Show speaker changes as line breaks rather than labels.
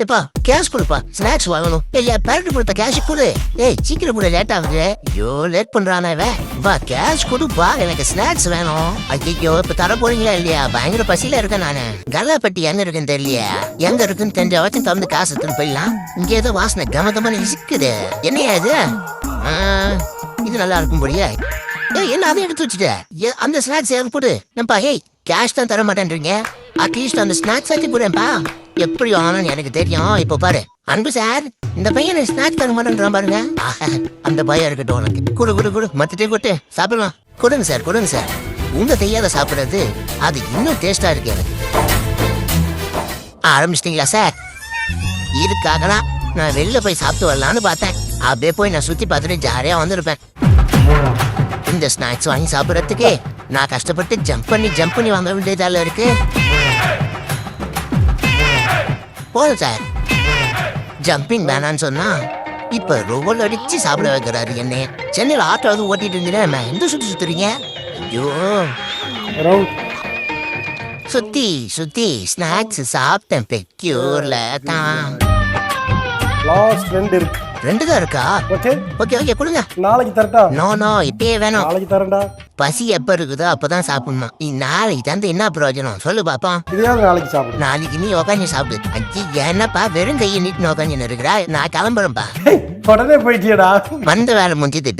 எப்பா கேஷ் கொடுப்பா, ஸ்நாக்ஸ் வாங்கணும். இல்லையா பேரண்ட் கொடுத்த கேஷ் கொடு. ஏய் சீக்கிரம் கூட, லேட் ஆகுது. ஐயோ லேட் பண்றானே இவன். வா கேஷ் கொடுப்பா, எனக்கு ஸ்நாக்ஸ் வேணும். ஐயோ இப்ப தர போறீங்களா இல்லையா? பயங்கர பசியில இருக்கேன் நானு. கல்லாப்பட்டி எங்க இருக்குன்னு தெரியலையா? எங்க இருக்குன்னு தெரிஞ்ச வச்சு தந்து காசு எடுத்துன்னு போயிடலாம். இங்க ஏதோ வாசனை கம கமன்னு இசுக்குது. என்னையா இது? இது நல்லா இருக்கும் போலியே. ஏய் என்ன அதை எடுத்து வச்சுட்ட? அந்த ஸ்நாக்ஸ் எனக்கு போடு. நம்பா ஏய் கேஷ் தான் தர மாட்டேன்றீங்க, அட்லீஸ்ட் அந்த ஸ்நாக்ஸ் ஆச்சு போடுறேன்ப்பா. எப்படி வாங்கணும்னு எனக்கு தெரியும். இப்போ பாரு அன்பு சார், இந்த பையன் ஸ்நாக்ஸ் தர மாட்டேன்றான் பாருங்க. அந்த பையன் இருக்கட்டும் உனக்கு. குடு குடு குடு, மத்திட்டே கொட்டு சாப்பிடலாம். கொடுங்க சார் கொடுங்க சார். உங்க தையாத சாப்பிடுறது அது இன்னும் டேஸ்டா இருக்கு எனக்கு. ஆரம்பிச்சிட்டீங்களா சார்? இதுக்காக தான் நான் வெளில போய் சாப்பிட்டு வரலான்னு பார்த்தேன். அப்படியே போய் நான் சுத்தி பார்த்துட்டு ஜாலியா வந்திருப்பேன். இந்த ஸ்நாக்ஸ் வாங்கி சாப்பிடறதுக்கு நான் கஷ்டப்பட்டு ஜம்ப் பண்ணி வாங்க வேண்டியதால இருக்கு. போதும் சார், ஜம்பிங் வேணான்னு சொன்னா இப்ப ரோல் அடிச்சு சாப்பிட வைக்கிறாரு என்ன. சென்னையில் ஆட்டோவது ஓட்டிட்டு இருந்தீங்கன்னா எந்த சுத்துறீங்க? ஐயோ சுத்தி ஸ்நாக்ஸ் சாப்பிட்டேன். பெக்யூர்ல தான்
லாஸ்ட் 2 இருக்கு.
2 தான் இருக்கா?
ஓகே
ஓகே ஓகே கொடுங்க.
நாளைக்கு தரட்டா?
நோ இப்பயே வேணும்.
நாளைக்கு தரேன்டா.
பசி எப்ப இருக்குதோ அப்பதான் சாப்பிடணும். நீ நாளைக்கு தந்து என்ன பிரயோஜனம் சொல்லு பாப்பா.
இதையாவது நாளைக்கு சாப்பிடு.
நாளைக்கு நீ உக்காந்து சாப்பிடு. அஜி என்னப்பா வெறும் கையை நீட்டு உக்காந்து இருக்கிறா? நான் கிளம்புறேன்ப்பா.
உடனே போயிட்டியடா.
வந்த வேலை முடிஞ்சது.